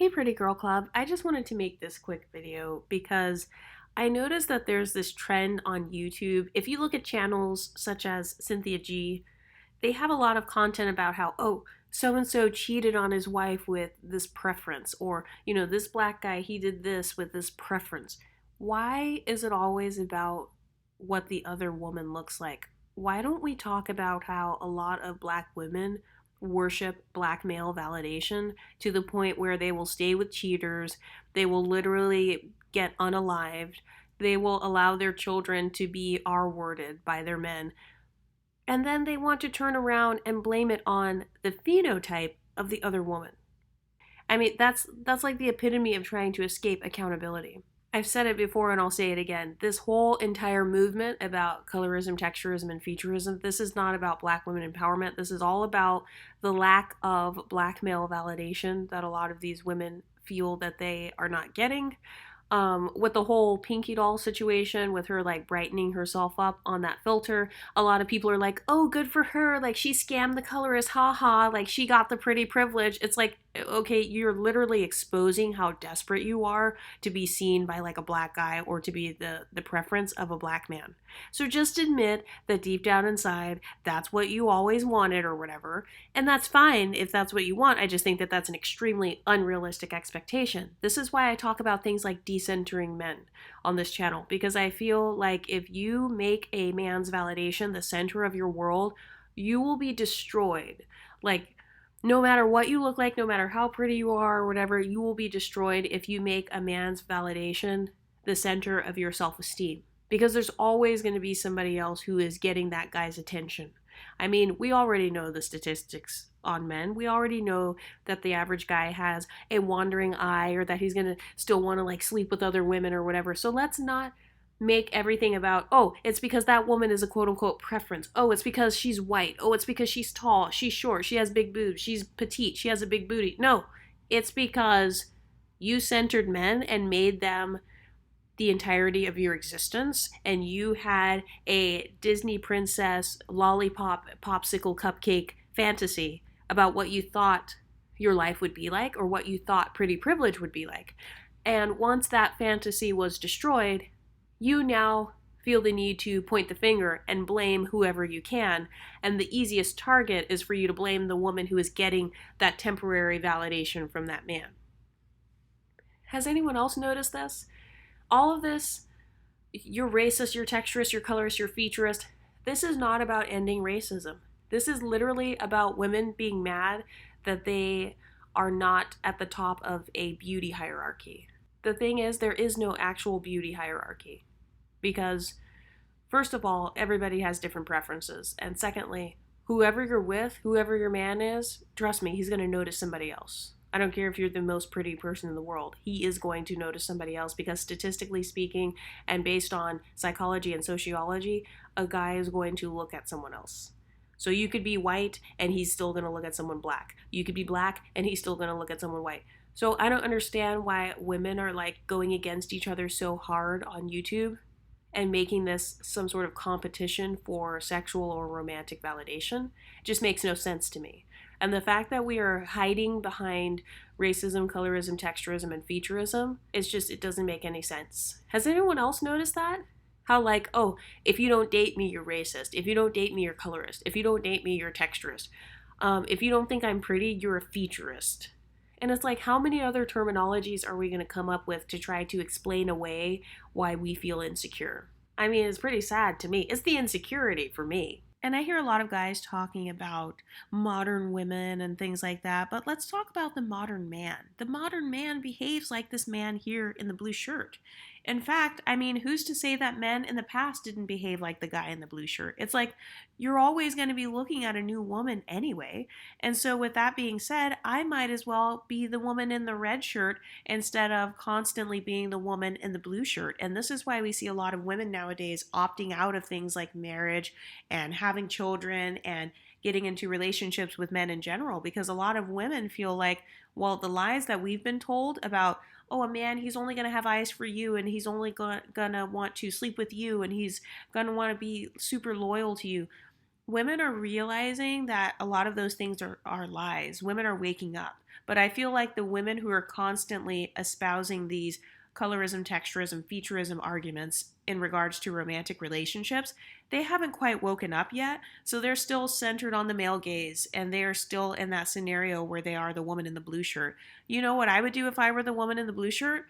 Hey Pretty Girl Club, I just wanted to make this quick video because I noticed that there's this trend on YouTube. If you look at channels such as Cynthia G, they have a lot of content about how, oh, so and so cheated on his wife with this preference, or, this black guy, he did this with this preference. Why is it always about what the other woman looks like? Why don't we talk about how a lot of black women worship black male validation to the point where they will stay with cheaters, they will literally get unalived, they will allow their children to be R-worded by their men, and then they want to turn around and blame it on the phenotype of the other woman. I mean, that's like the epitome of trying to escape accountability. I've said it before and I'll say it again. This whole entire movement about colorism, texturism, and featureism, this is not about black women empowerment. This is all about the lack of black male validation that a lot of these women feel that they are not getting. With the whole Pinky Doll situation, with her like brightening herself up on that filter, a lot of people are like, oh, good for her, like she scammed the colorist, haha, like she got the pretty privilege. It's like, okay, you're literally exposing how desperate you are to be seen by like a black guy or to be the preference of a black man. So just admit that deep down inside, that's what you always wanted or whatever, and that's fine if that's what you want. I just think that that's an extremely unrealistic expectation. This is why I talk about things like decentering men on this channel, because I feel like if you make a man's validation the center of your world, you will be destroyed. Like, no matter what you look like, no matter how pretty you are or whatever, you will be destroyed if you make a man's validation the center of your self-esteem. Because there's always going to be somebody else who is getting that guy's attention. I mean, we already know the statistics on men. We already know that the average guy has a wandering eye, or that he's going to still want to like sleep with other women or whatever. So let's not make everything about, oh, it's because that woman is a quote unquote preference. Oh, it's because she's white. Oh, it's because she's tall, she's short, she has big boobs, she's petite, she has a big booty. No, it's because you centered men and made them the entirety of your existence, and you had a Disney princess lollipop popsicle cupcake fantasy about what you thought your life would be like, or what you thought pretty privilege would be like. And once that fantasy was destroyed, you now feel the need to point the finger and blame whoever you can. And the easiest target is for you to blame the woman who is getting that temporary validation from that man. Has anyone else noticed this? All of this, you're racist, you're texturist, you're colorist, you're featurist, this is not about ending racism. This is literally about women being mad that they are not at the top of a beauty hierarchy. The thing is, there is no actual beauty hierarchy. Because, first of all, everybody has different preferences. And secondly, whoever you're with, whoever your man is, trust me, he's going to notice somebody else. I don't care if you're the most pretty person in the world. He is going to notice somebody else, because statistically speaking, and based on psychology and sociology, a guy is going to look at someone else. So you could be white and he's still going to look at someone black. You could be black and he's still going to look at someone white. So I don't understand why women are like going against each other so hard on YouTube and making this some sort of competition for sexual or romantic validation. It just makes no sense to me. And the fact that we are hiding behind racism, colorism, texturism, and featureism is just, it doesn't make any sense. Has anyone else noticed that? How like, oh, if you don't date me, you're racist. If you don't date me, you're colorist. If you don't date me, you're texturist. If you don't think I'm pretty, you're a featurist. And it's like, how many other terminologies are we going to come up with to try to explain away why we feel insecure? I mean, it's pretty sad to me. It's the insecurity for me. And I hear a lot of guys talking about modern women and things like that, but let's talk about the modern man. The modern man behaves like this man here in the blue shirt. In fact, I mean, who's to say that men in the past didn't behave like the guy in the blue shirt? It's like, you're always going to be looking at a new woman anyway. And so with that being said, I might as well be the woman in the red shirt instead of constantly being the woman in the blue shirt. And this is why we see a lot of women nowadays opting out of things like marriage and having children and getting into relationships with men in general, because a lot of women feel like, well, the lies that we've been told about, oh, a man, he's only going to have eyes for you, and he's only going to want to sleep with you, and he's going to want to be super loyal to you. Women are realizing that a lot of those things are lies. Women are waking up. But I feel like the women who are constantly espousing these colorism, texturism, featureism arguments in regards to romantic relationships, they haven't quite woken up yet. So they're still centered on the male gaze, and they are still in that scenario where they are the woman in the blue shirt. You know what I would do if I were the woman in the blue shirt?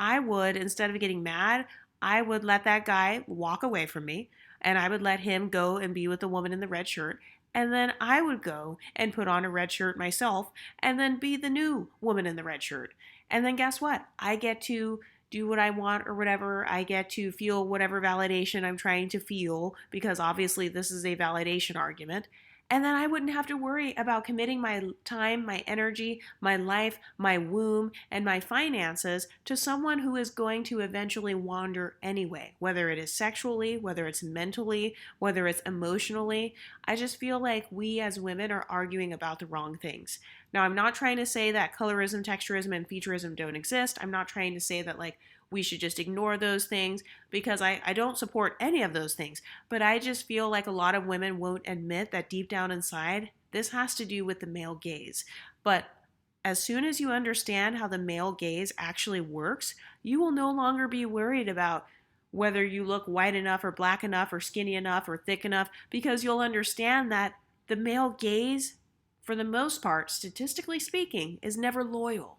I would, instead of getting mad, I would let that guy walk away from me, and I would let him go and be with the woman in the red shirt. And then I would go and put on a red shirt myself and then be the new woman in the red shirt. And then guess what? I get to do what I want or whatever. I get to feel whatever validation I'm trying to feel, because obviously this is a validation argument. And then I wouldn't have to worry about committing my time, my energy, my life, my womb, and my finances to someone who is going to eventually wander anyway, whether it is sexually, whether it's mentally, whether it's emotionally. I just feel like we as women are arguing about the wrong things. Now, I'm not trying to say that colorism, texturism, and featureism don't exist. I'm not trying to say that we should just ignore those things, because I don't support any of those things. But I just feel like a lot of women won't admit that deep down inside, this has to do with the male gaze. But as soon as you understand how the male gaze actually works, you will no longer be worried about whether you look white enough or black enough or skinny enough or thick enough, because you'll understand that the male gaze, for the most part, statistically speaking, is never loyal.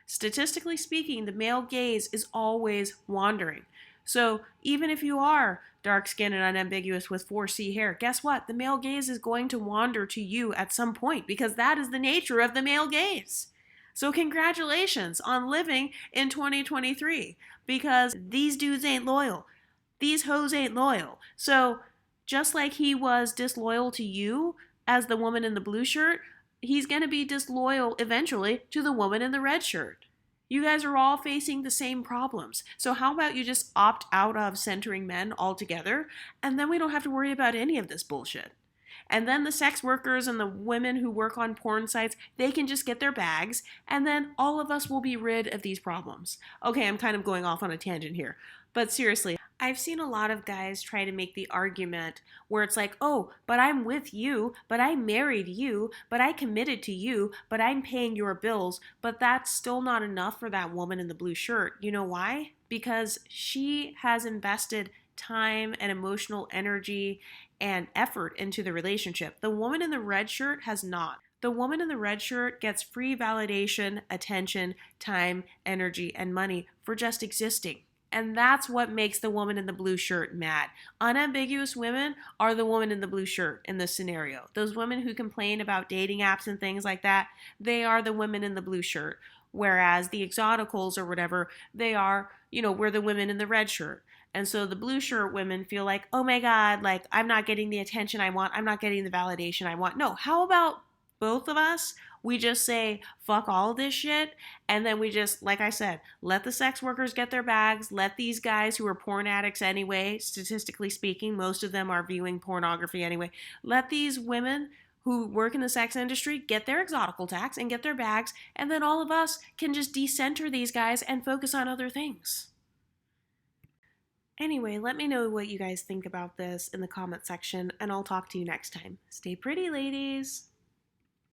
Statistically speaking, the male gaze is always wandering. So even if you are dark skinned and unambiguous with 4C hair, guess what? The male gaze is going to wander to you at some point, because that is the nature of the male gaze. So congratulations on living in 2023, because these dudes ain't loyal. These hoes ain't loyal. So just like he was disloyal to you as the woman in the blue shirt, he's going to be disloyal eventually to the woman in the red shirt. You guys are all facing the same problems. So how about you just opt out of centering men altogether, and then we don't have to worry about any of this bullshit. And then the sex workers and the women who work on porn sites, they can just get their bags, and then all of us will be rid of these problems. Okay, I'm kind of going off on a tangent here. But seriously, I've seen a lot of guys try to make the argument where it's like, oh, but I'm with you, but I married you, but I committed to you, but I'm paying your bills, but that's still not enough for that woman in the blue shirt. You know why? Because she has invested time and emotional energy and effort into the relationship. The woman in the red shirt has not. The woman in the red shirt gets free validation, attention, time, energy, and money for just existing. And that's what makes the woman in the blue shirt mad. Unambiguous women are the woman in the blue shirt in this scenario. Those women who complain about dating apps and things like that, they are the women in the blue shirt. Whereas the Exoticals or whatever, they are, we're the women in the red shirt. And so the blue shirt women feel like, oh my God, I'm not getting the attention I want. I'm not getting the validation I want. No, how about both of us? We just say, fuck all of this shit. And then we just, like I said, let the sex workers get their bags. Let these guys who are porn addicts anyway, statistically speaking, most of them are viewing pornography anyway. Let these women who work in the sex industry get their exotical tax and get their bags. And then all of us can just decenter these guys and focus on other things. Anyway, let me know what you guys think about this in the comment section, and I'll talk to you next time. Stay pretty, ladies!